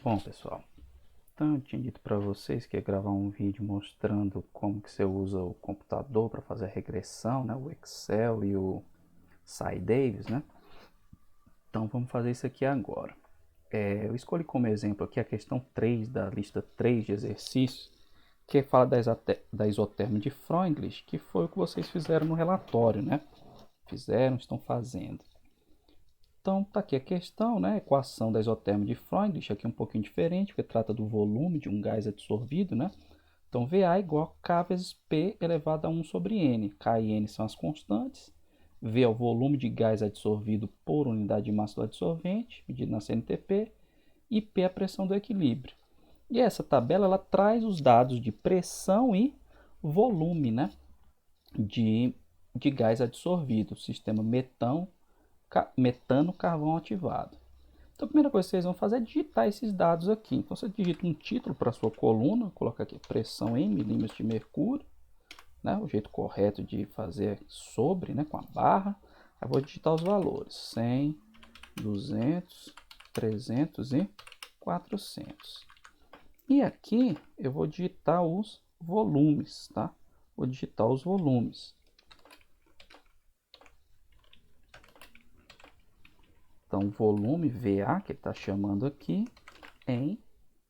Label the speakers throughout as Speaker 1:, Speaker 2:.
Speaker 1: Bom, pessoal, então eu tinha dito para vocês que ia gravar um vídeo mostrando como que você usa o computador para fazer a regressão, né? O Excel e o SciDavis, né? Então vamos fazer isso aqui agora. Eu escolhi como exemplo aqui a questão 3 da lista 3 de exercícios, que fala da isoterma de Freundlich, que foi o que vocês fizeram no relatório, né? Fizeram, estão fazendo. Então, tá aqui a questão, né? A equação da isoterma de Freundlich, aqui um pouquinho diferente, porque trata do volume de um gás absorvido, né? Então, VA igual a K vezes P elevado a 1 sobre N. K e N são as constantes. V é o volume de gás absorvido por unidade de massa do adsorvente, medido na CNTP. E P é a pressão do equilíbrio. E essa tabela, ela traz os dados de pressão e volume, né? De gás absorvido, sistema metano carvão ativado. Então a primeira coisa que vocês vão fazer é digitar esses dados aqui. Então você digita um título para a sua coluna, coloca aqui pressão em milímetros de mercúrio, né? O jeito correto de fazer é sobre, né? Com a barra. Aí vou digitar os valores: 100, 200, 300 e 400. E aqui eu vou digitar os volumes, tá? Vou digitar os volumes. Então, volume VA, que ele está chamando aqui, em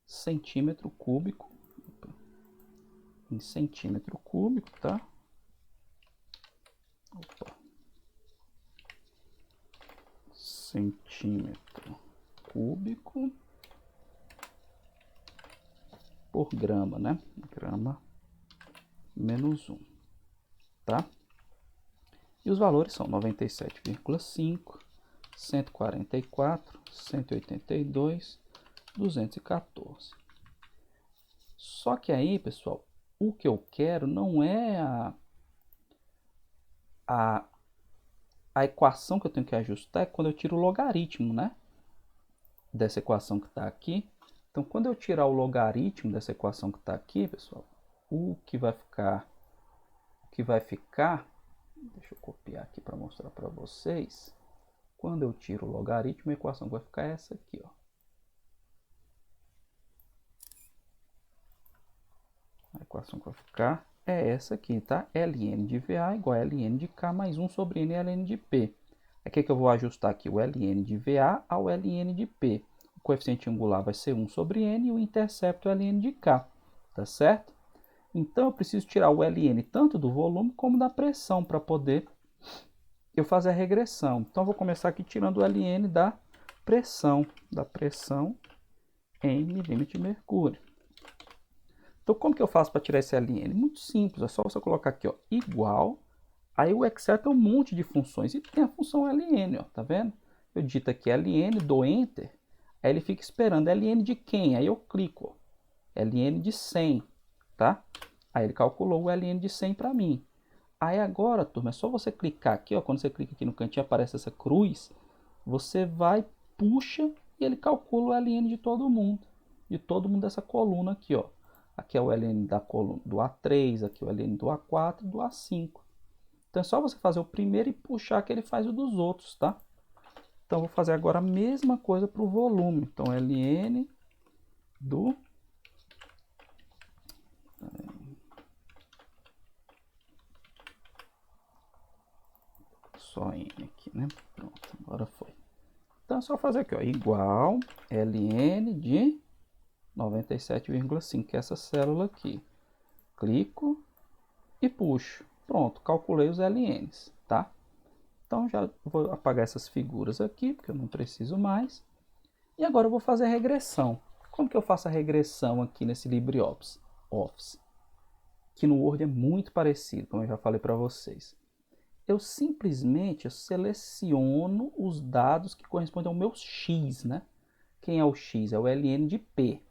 Speaker 1: centímetro cúbico. Em centímetro cúbico, tá? Opa. Centímetro cúbico por grama, né? Grama menos 1, tá? E os valores são 97,5, 144, 182, 214. Só que aí, pessoal, o que eu quero não é a equação que eu tenho que ajustar, é quando eu tiro o logaritmo, né? Dessa equação que está aqui. Então, quando eu tirar o logaritmo dessa equação que está aqui, pessoal, o que vai ficar, deixa eu copiar aqui para mostrar para vocês. Quando eu tiro o logaritmo, a equação vai ficar essa aqui, ó. A equação que vai ficar é essa aqui, tá? Ln de VA igual a Ln de K mais 1 sobre N Ln de P. Aqui que eu vou ajustar aqui o Ln de VA ao Ln de P. O coeficiente angular vai ser 1 sobre N e o intercepto é Ln de K, tá certo? Então eu preciso tirar o Ln tanto do volume como da pressão para poder eu fazer a regressão. Então eu vou começar aqui tirando o Ln da pressão em milímetro de mercúrio. Então como que eu faço para tirar esse Ln? Muito simples, é só você colocar aqui, ó, igual. Aí o Excel tem um monte de funções e tem a função Ln, ó, tá vendo? Eu digito aqui Ln, dou Enter, aí ele fica esperando Ln de quem? Aí eu clico, ó, Ln de 100, tá? Aí ele calculou o Ln de 100 para mim. Aí agora, turma, é só você clicar aqui, ó, quando você clica aqui no cantinho aparece essa cruz, você vai, puxa e ele calcula o Ln de todo mundo dessa coluna aqui, ó. Aqui é o Ln da coluna do A3, aqui é o Ln do A4 e do A5. Então é só você fazer o primeiro e puxar que ele faz o dos outros, tá? Então eu vou fazer agora a mesma coisa para o volume. Então Ln do... Só N aqui, né? Pronto, agora foi. Então é só fazer aqui, ó, igual Ln de 97,5, que é essa célula aqui. Clico e puxo. Pronto, calculei os LNs, tá? Então já vou apagar essas figuras aqui, porque eu não preciso mais. E agora eu vou fazer a regressão. Como que eu faço a regressão aqui nesse LibreOffice? Que no Word é muito parecido, como eu já falei para vocês. Eu simplesmente seleciono os dados que correspondem ao meu X, né? Quem é o X? É o Ln de P.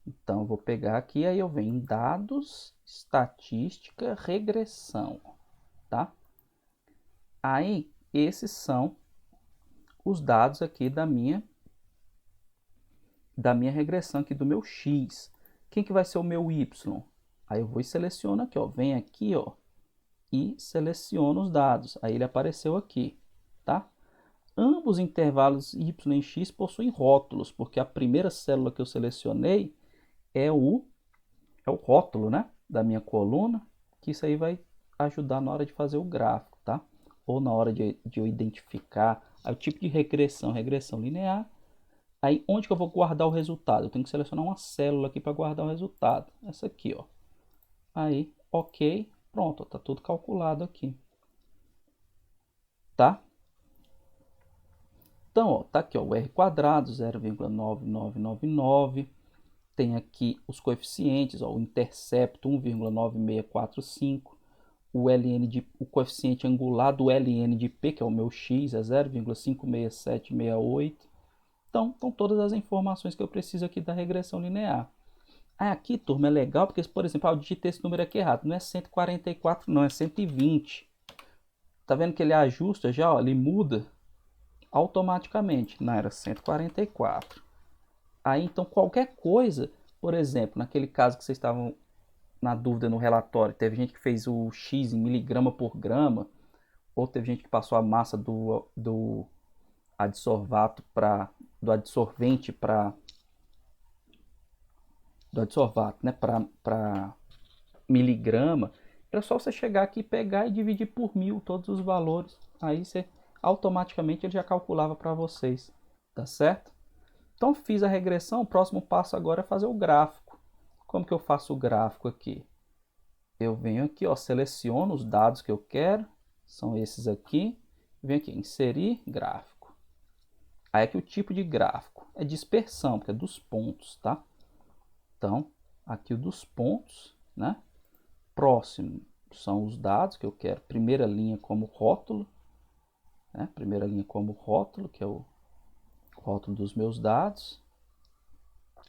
Speaker 1: Então, eu vou pegar aqui, aí eu venho em dados, estatística, regressão, tá? Aí, esses são os dados aqui da minha regressão aqui do meu X. Quem que vai ser o meu Y? Aí eu vou e seleciono aqui, ó, vem aqui, ó, e seleciono os dados. Aí ele apareceu aqui, tá? ambos intervalos y e x possuem rótulos, porque a primeira célula que eu selecionei é o rótulo, né, da minha coluna, que isso aí vai ajudar na hora de fazer o gráfico, tá? Ou na hora de eu identificar o tipo de regressão linear. Aí, onde que eu vou guardar o resultado? Eu tenho que selecionar uma célula aqui para guardar o resultado. Essa aqui, ó. Aí, ok, pronto, tá tudo calculado aqui. Tá? Então, ó, tá aqui, ó, o r quadrado, 0,9999. Tem aqui os coeficientes, ó, o intercepto 1,9645. O coeficiente angular do ln de p, que é o meu x, é 0,56768. Então, estão todas as informações que eu preciso aqui da regressão linear. Aí aqui, turma, é legal porque, por exemplo, eu digitei esse número aqui errado. Não é 144, não, é 120. Tá vendo que ele ajusta já, ó, ele muda automaticamente. Não, era 144. Aí, então, qualquer coisa, por exemplo, naquele caso que vocês estavam na dúvida no relatório, teve gente que fez o X em miligrama por grama, ou teve gente que passou a massa do adsorvato do adsorvente do adsorvato, né, para miligrama. Era só você chegar aqui, pegar e dividir por 1000 todos os valores. Aí você automaticamente ele já calculava para vocês, tá certo? Então fiz a regressão, o próximo passo agora é fazer o gráfico. Como que eu faço o gráfico aqui? Eu venho aqui, ó, seleciono os dados que eu quero, são esses aqui, venho aqui, inserir gráfico. Aí aqui o tipo de gráfico é dispersão, porque é dos pontos, tá? Então, aqui o dos pontos, né? Próximo são os dados que eu quero, primeira linha como rótulo, né? Primeira linha como rótulo, que é o rótulo dos meus dados.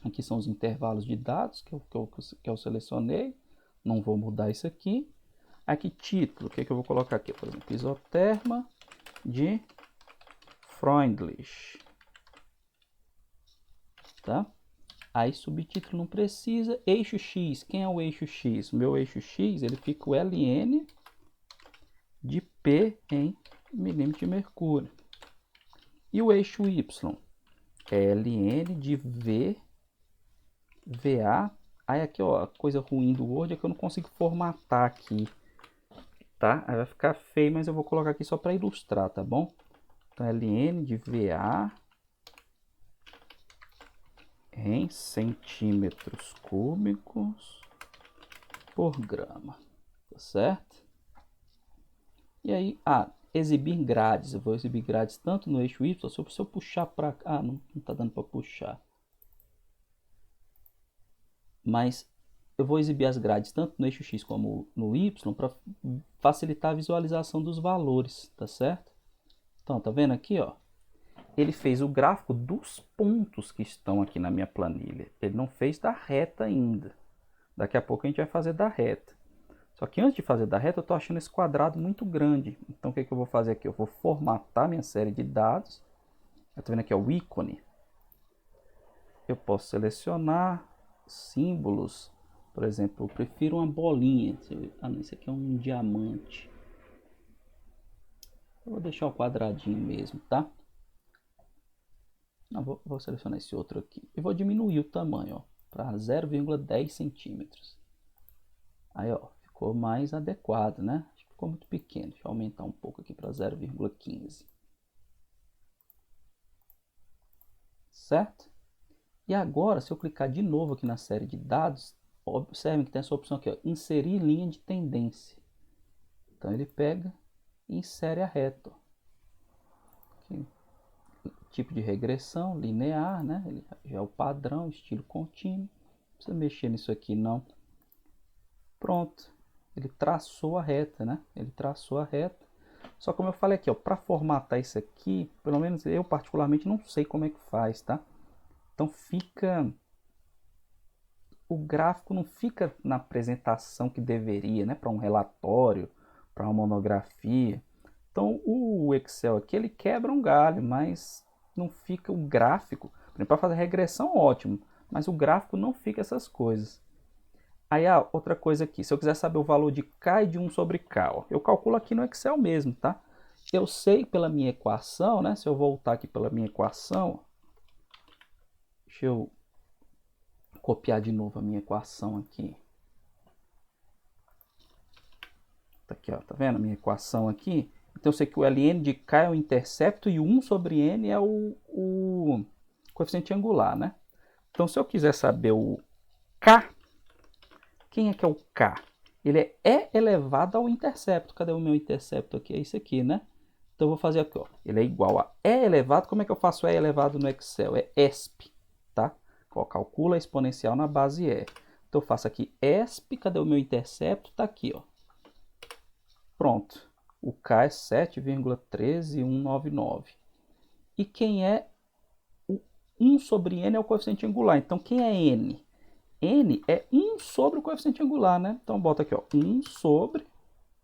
Speaker 1: Aqui são os intervalos de dados que eu selecionei. Não vou mudar isso aqui. Aqui título, o que eu vou colocar aqui? Por exemplo, isoterma de Freundlich. Tá? Aí subtítulo não precisa. Eixo X, quem é o eixo X? O meu eixo X, ele fica o ln de P em milímetro de mercúrio. E o eixo Y? É ln de V, VA. Aí aqui, ó, a coisa ruim do Word é que eu não consigo formatar aqui, tá? Aí vai ficar feio, mas eu vou colocar aqui só para ilustrar, tá bom? Então, ln de VA em centímetros cúbicos por grama, tá certo? E aí, exibir grades. Eu vou exibir grades tanto no eixo Y, se eu puxar para cá, não tá dando para puxar. Mas eu vou exibir as grades tanto no eixo X como no Y para facilitar a visualização dos valores, tá certo? Então, tá vendo aqui, ó? Ele fez o gráfico dos pontos que estão aqui na minha planilha. Ele não fez da reta ainda. Daqui a pouco a gente vai fazer da reta. Só que antes de fazer da reta, eu estou achando esse quadrado muito grande. Então, o que eu vou fazer aqui? Eu vou formatar minha série de dados. Está vendo aqui, ó, o ícone. Eu posso selecionar símbolos. Por exemplo, eu prefiro uma bolinha. Não, esse aqui é um diamante. Eu vou deixar o quadradinho mesmo, tá? Não, vou selecionar esse outro aqui. E vou diminuir o tamanho, para 0,10 centímetros. Aí, ó, ficou mais adequado, né? Acho que ficou muito pequeno. Deixa eu aumentar um pouco aqui para 0,15. Certo? E agora, se eu clicar de novo aqui na série de dados, observem que tem essa opção aqui, ó, inserir linha de tendência. Então ele pega e insere a reta. Aqui. Tipo de regressão, linear, né? Ele já é o padrão, estilo contínuo. Não precisa mexer nisso aqui não. Pronto. Ele traçou a reta, né? Ele traçou a reta. Só como eu falei aqui, ó, para formatar isso aqui, pelo menos eu particularmente não sei como é que faz, tá? Então fica... O gráfico não fica na apresentação que deveria, né? Para um relatório, para uma monografia. Então o Excel aqui, ele quebra um galho, mas não fica o gráfico. Para fazer regressão, ótimo. Mas o gráfico não fica essas coisas. Aí, outra coisa aqui, se eu quiser saber o valor de K e de 1 sobre K, ó, eu calculo aqui no Excel mesmo, tá? Eu sei pela minha equação, né? Se eu voltar aqui pela minha equação, deixa eu copiar de novo a minha equação aqui. Tá aqui, ó, tá vendo a minha equação aqui? Então eu sei que o ln de k é o intercepto e o 1 sobre n é o coeficiente angular, né? Então se eu quiser saber o k, quem é que é o k? Ele é e elevado ao intercepto. Cadê o meu intercepto aqui? É isso aqui, né? Então eu vou fazer aqui, ó. Ele é igual a e elevado. Como é que eu faço e elevado no Excel? É ESP, tá? Calcula a exponencial na base e. Então eu faço aqui ESP. Cadê o meu intercepto? Tá aqui, ó. Pronto. O K é 7,13199. E quem é o 1 sobre n é o coeficiente angular. Então quem é n? N é 1 sobre o coeficiente angular, né? Então bota aqui, ó, 1 sobre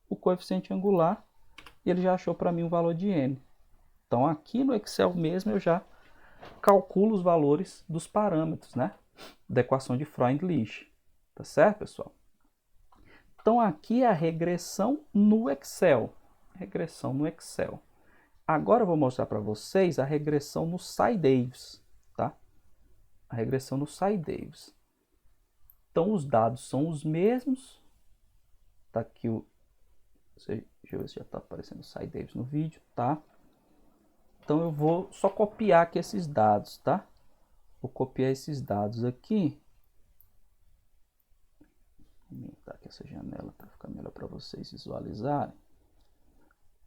Speaker 1: o coeficiente angular e ele já achou para mim o valor de n. Então aqui no Excel mesmo eu já calculo os valores dos parâmetros, né? Da equação de Freundlich. Tá certo, pessoal? Então aqui é a regressão no Excel. Regressão no Excel. Agora eu vou mostrar para vocês a regressão no SciDavis, tá? A regressão no SciDavis. Então os dados são os mesmos. Tá aqui o... Deixa eu ver se já está aparecendo o SciDavis no vídeo, tá? Então eu vou só copiar aqui esses dados, tá? Vou copiar esses dados aqui. Vou aumentar aqui essa janela para ficar melhor para vocês visualizarem.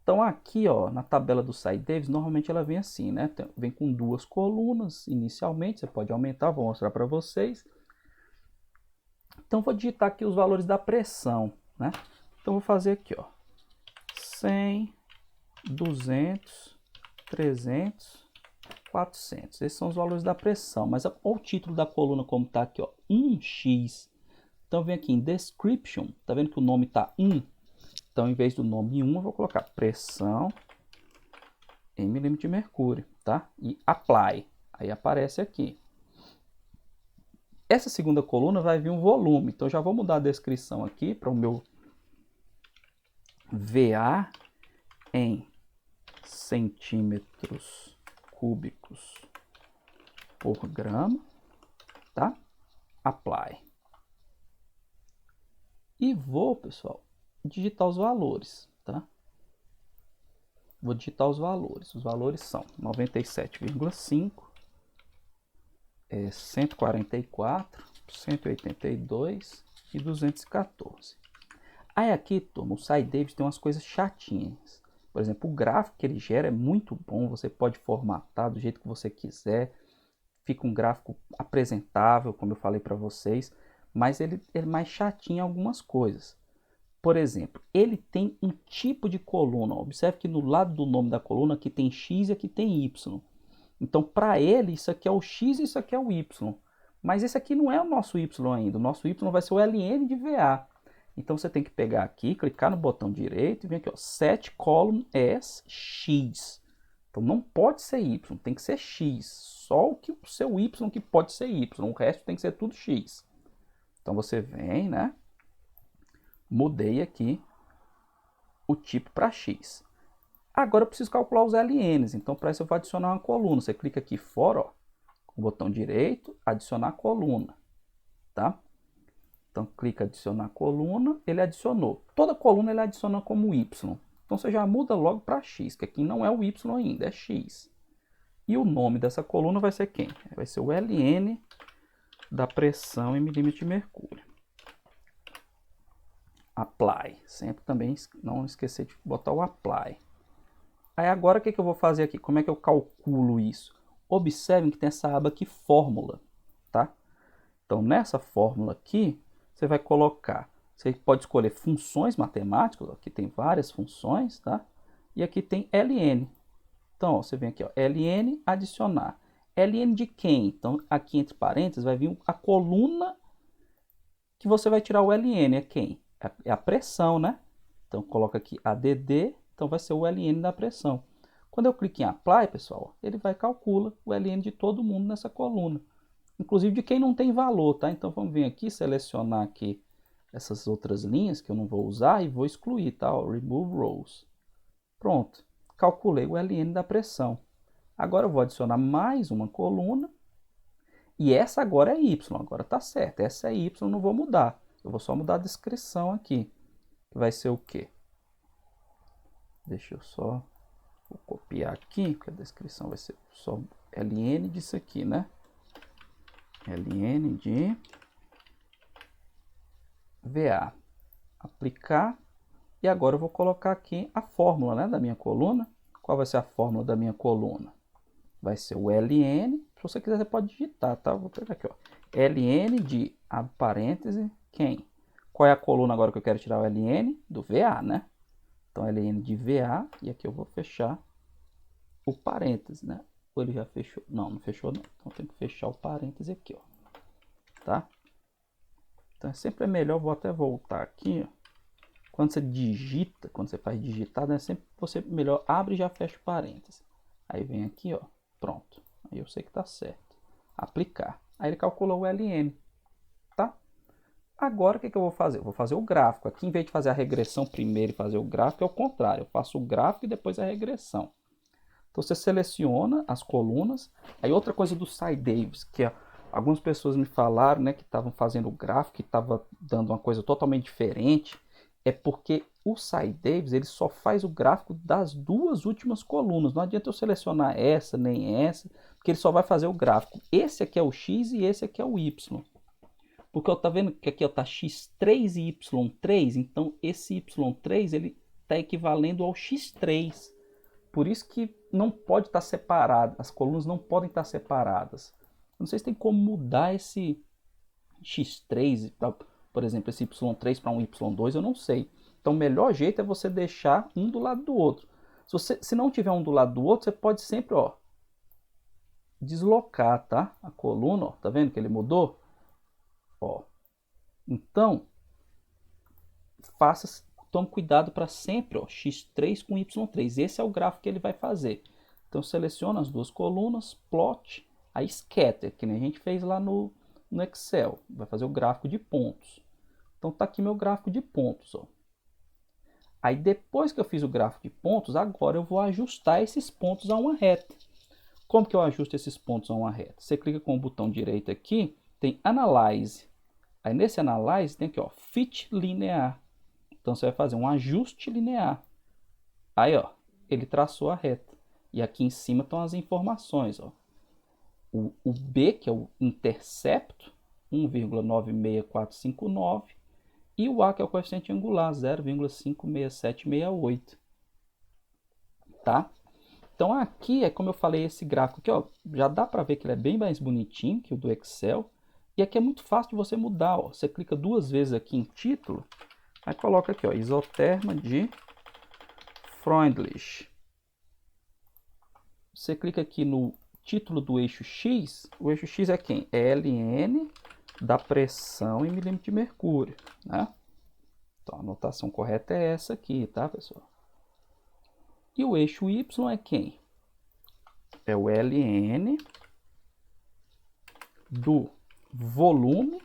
Speaker 1: Então aqui, ó, na tabela do SciDavis, normalmente ela vem assim, né? Vem com duas colunas inicialmente, você pode aumentar, vou mostrar para vocês. Então vou digitar aqui os valores da pressão, né? Então vou fazer aqui, ó, 100, 200, 300, 400. Esses são os valores da pressão, mas olha o título da coluna como tá aqui, ó, 1x. Então vem aqui em description, tá vendo que o nome tá 1? Então em vez do nome 1, eu vou colocar pressão em milímetro de mercúrio, tá? E apply, aí aparece aqui. Essa segunda coluna vai vir um volume, então já vou mudar a descrição aqui para o meu VA em centímetros cúbicos por grama, tá? Apply. E vou, pessoal, digitar os valores, tá? Vou digitar os valores. Os valores são 97,5, 144, 182 e 214. Aí aqui, turma, o SciDavis tem umas coisas chatinhas. Por exemplo, o gráfico que ele gera é muito bom. Você pode formatar do jeito que você quiser. Fica um gráfico apresentável, como eu falei para vocês. Mas ele é mais chatinho em algumas coisas. Por exemplo, ele tem um tipo de coluna. Observe que no lado do nome da coluna aqui tem X e aqui tem Y. Então, para ele, isso aqui é o X e isso aqui é o Y. Mas esse aqui não é o nosso Y ainda. O nosso Y vai ser o ln de VA. Então, você tem que pegar aqui, clicar no botão direito e vir aqui, ó, set column as X. Então, não pode ser Y, tem que ser X. Só o seu Y que pode ser Y. O resto tem que ser tudo X. Então, você vem, né? Mudei aqui o tipo para X. Agora eu preciso calcular os LNs, então para isso eu vou adicionar uma coluna. Você clica aqui fora, ó, com o botão direito, adicionar coluna, tá? Então clica adicionar coluna, ele adicionou. Toda coluna ele adiciona como Y. Então você já muda logo para X, que aqui não é o Y ainda, é X. E o nome dessa coluna vai ser quem? Vai ser o LN da pressão em milímetro de mercúrio. Apply. Sempre também não esquecer de botar o apply. Aí agora o que eu vou fazer aqui? Como é que eu calculo isso? Observem que tem essa aba aqui, fórmula, tá? Então nessa fórmula aqui, você vai colocar, você pode escolher funções matemáticas, aqui tem várias funções, tá? E aqui tem ln. Então ó, você vem aqui, ó, ln adicionar. ln de quem? Então aqui entre parênteses vai vir a coluna que você vai tirar o ln, é quem? É a pressão, né? Então coloca aqui ADD, então vai ser o ln da pressão. Quando eu clico em Apply, pessoal, ele vai calcula o ln de todo mundo nessa coluna. Inclusive de quem não tem valor, tá? Então vamos vir aqui, selecionar aqui essas outras linhas que eu não vou usar e vou excluir, tá? Ó, Remove Rows. Pronto. calculei o ln da pressão. Agora eu vou adicionar mais uma coluna. E essa agora é y, agora tá certo. Essa é y, não vou mudar. Eu vou só mudar a descrição aqui. Que vai ser o quê? Deixa eu só vou copiar aqui, que a descrição vai ser só ln disso aqui, né? ln de VA. Aplicar. E agora eu vou colocar aqui a fórmula, né, da minha coluna. Qual vai ser a fórmula da minha coluna? Vai ser o ln. Se você quiser, você pode digitar, tá? Vou pegar aqui, ó. ln de, abre parêntese, quem? Qual é a coluna agora que eu quero tirar o ln? Do VA, né? Então, ln de VA. E aqui eu vou fechar o parêntese, né? Ou ele já fechou? Não, não fechou não. Então, tem que fechar o parêntese aqui, ó. Tá? Então, sempre é melhor, vou até voltar aqui, ó. Quando você digita, quando você faz digitado, é sempre você melhor abre e já fecha o parêntese. Aí vem aqui, ó, pronto. Aí eu sei que tá certo. Aplicar. Aí ele calculou o ln, tá? Agora o que eu vou fazer? Eu vou fazer o gráfico. Aqui, em vez de fazer a regressão primeiro e fazer o gráfico, é o contrário. Eu faço o gráfico e depois a regressão. Então você seleciona as colunas. Aí outra coisa do SciDavis, que algumas pessoas me falaram, né, que estavam fazendo o gráfico e estava dando uma coisa totalmente diferente. É porque o SciDavis ele só faz o gráfico das duas últimas colunas. Não adianta eu selecionar essa nem essa, porque ele só vai fazer o gráfico. Esse aqui é o X e esse aqui é o Y. Porque eu tá vendo que aqui está X3 e Y3, então esse Y3 ele está equivalendo ao X3. Por isso que não pode estar separado, as colunas não podem estar separadas. Não sei se tem como mudar esse X3 por exemplo, esse Y3 para um Y2, eu não sei. Então, o melhor jeito é você deixar um do lado do outro. Se não tiver um do lado do outro, você pode sempre, ó, deslocar, tá? A coluna, ó, tá vendo que ele mudou? Ó. Então, tome cuidado para sempre, ó, X3 com Y3. Esse é o gráfico que ele vai fazer. Então, seleciona as duas colunas, plot, aí scatter, que nem a gente fez lá no Excel. Vai fazer o gráfico de pontos. Então tá aqui meu gráfico de pontos, ó. Aí depois que eu fiz o gráfico de pontos, agora eu vou ajustar esses pontos a uma reta. Como que eu ajusto esses pontos a uma reta? Você clica com o botão direito aqui, tem Analyze. Aí nesse Analyze tem aqui, ó, Fit Linear. Então você vai fazer um ajuste linear. Aí, ó, ele traçou a reta. E aqui em cima estão as informações, ó. O B, que é o intercepto, 1,96459. E o A, que é o coeficiente angular, 0,56768. Tá? Então aqui é como eu falei, esse gráfico aqui, ó, já dá para ver que ele é bem mais bonitinho que o do Excel. E aqui é muito fácil de você mudar, ó. Você clica duas vezes aqui em título, aí coloca aqui, ó, isoterma de Freundlich. Você clica aqui no título do eixo X, o eixo X é quem? É ln da pressão em milímetro de mercúrio, né? Então, a anotação correta é essa aqui, tá, pessoal? E o eixo Y é quem? É o ln do volume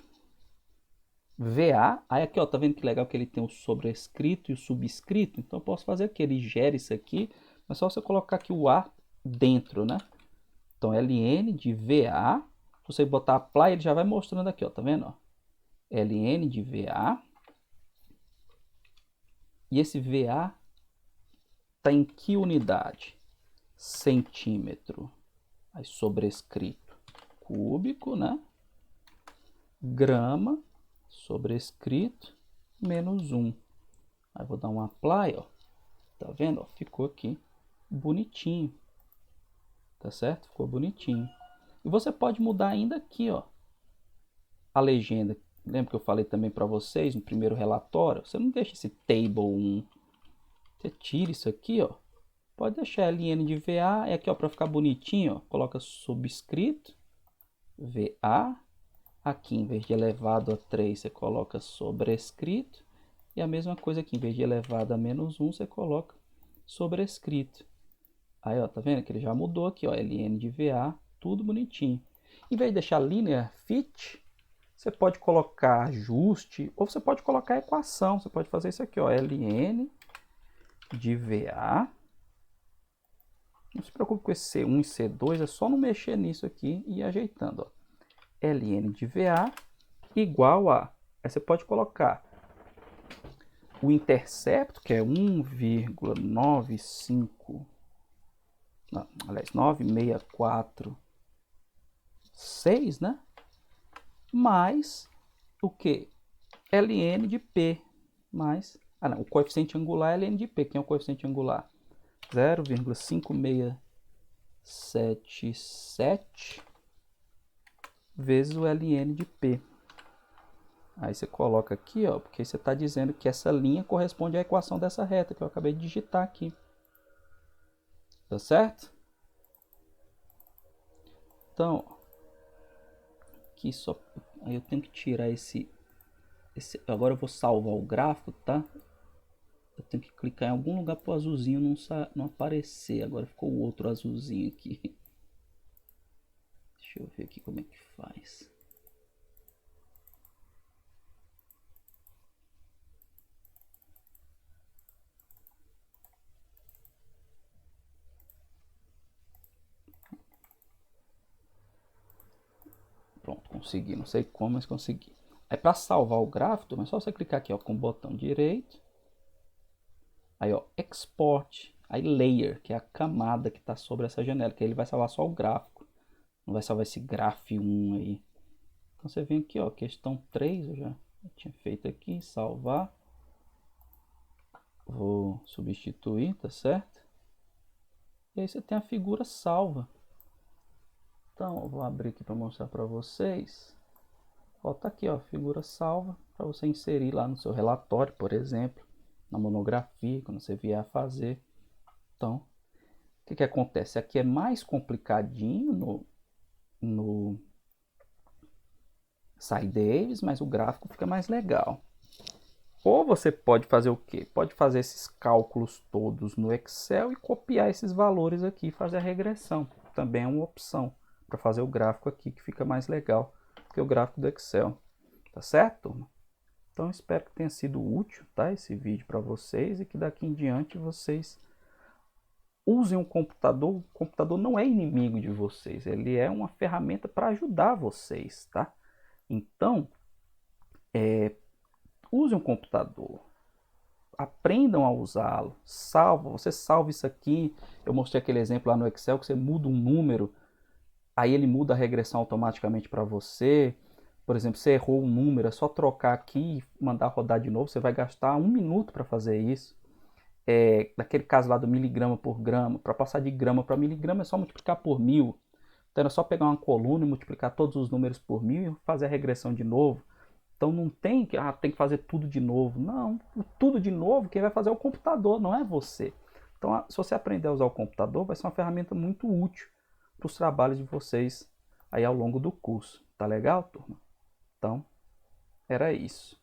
Speaker 1: VA. Aí aqui, ó, tá vendo que legal que ele tem o sobrescrito e o subscrito? Então, eu posso fazer aqui, ele gera isso aqui, mas só você colocar aqui o A dentro, né? Então, ln de VA. Se você botar apply, ele já vai mostrando aqui, ó, tá vendo? Ó? ln de VA. E esse VA está em que unidade? Centímetro. Aí sobrescrito cúbico, né? Grama, sobrescrito, menos 1. Aí vou dar um apply, ó. Tá vendo? Ó, ficou aqui bonitinho. Tá certo? Ficou bonitinho. E você pode mudar ainda aqui, ó, a legenda. Lembra que eu falei também para vocês no primeiro relatório? Você não deixa esse table 1. Você tira isso aqui, ó. Pode deixar ln de VA. E aqui, ó, para ficar bonitinho, ó, coloca subscrito VA. Aqui, em vez de elevado a 3, você coloca sobrescrito. E a mesma coisa aqui, em vez de elevado a menos 1, você coloca sobrescrito. Aí, ó, tá vendo que ele já mudou aqui, ó, ln de VA, tudo bonitinho. Em vez de deixar linear fit, você pode colocar ajuste, ou você pode colocar equação. Você pode fazer isso aqui, ó, ln de VA Não se preocupe com esse C1 e C2, é só não mexer nisso aqui e ir ajeitando. Ó. ln de VA igual a... Aí você pode colocar o intercepto, que é 1,95... aliás, 9646, né? Mais o que? ln de P, mais... Ah, não, o coeficiente angular é ln de P. Quem é o coeficiente angular? 0,5677 vezes o ln de P. Aí você coloca aqui, ó, porque você está dizendo que essa linha corresponde à equação dessa reta que eu acabei de digitar aqui. Tá certo? Então, aqui só... Aí eu tenho que tirar esse... Agora eu vou salvar o gráfico, tá? Eu tenho que clicar em algum lugar para o azulzinho não aparecer. Agora ficou o outro azulzinho aqui. Deixa eu ver aqui como é que faz. Pronto, consegui. Não sei como, mas consegui. Aí para salvar o gráfico, é só você clicar aqui, ó, com o botão direito. Aí, ó, Export. Aí Layer, que é a camada que está sobre essa janela, que ele vai salvar só o gráfico. Não vai salvar esse graph 1 aí. Então você vem aqui, ó, questão 3, eu já tinha feito aqui, salvar. Vou substituir, tá certo? E aí você tem a figura salva. Então, eu vou abrir aqui para mostrar para vocês. Ó, tá aqui, ó, figura salva, para você inserir lá no seu relatório, por exemplo, na monografia, quando você vier a fazer. Então, o que acontece? Aqui é mais complicadinho no SciDavis, mas o gráfico fica mais legal. Ou você pode fazer o quê? Pode fazer esses cálculos todos no Excel e copiar esses valores aqui e fazer a regressão. Também é uma opção para fazer o gráfico aqui, que fica mais legal que o gráfico do Excel. Tá certo, turma? Então espero que tenha sido útil, tá, esse vídeo para vocês e que daqui em diante vocês usem um computador. O computador não é inimigo de vocês, ele é uma ferramenta para ajudar vocês, tá? Então, use um computador, aprendam a usá-lo, você salva isso aqui. Eu mostrei aquele exemplo lá no Excel que você muda um número, aí ele muda a regressão automaticamente para você. Por exemplo, você errou um número, é só trocar aqui e mandar rodar de novo, você vai gastar 1 minuto para fazer isso. Naquele caso lá do miligrama por grama, para passar de grama para miligrama é só multiplicar por 1000. Então é só pegar uma coluna e multiplicar todos os números por 1000 e fazer a regressão de novo. Então não tem que, tem que fazer tudo de novo. Não, tudo de novo quem vai fazer é o computador, não é você. Então se você aprender a usar o computador, vai ser uma ferramenta muito útil para os trabalhos de vocês aí ao longo do curso. Tá legal, turma? Então, era isso.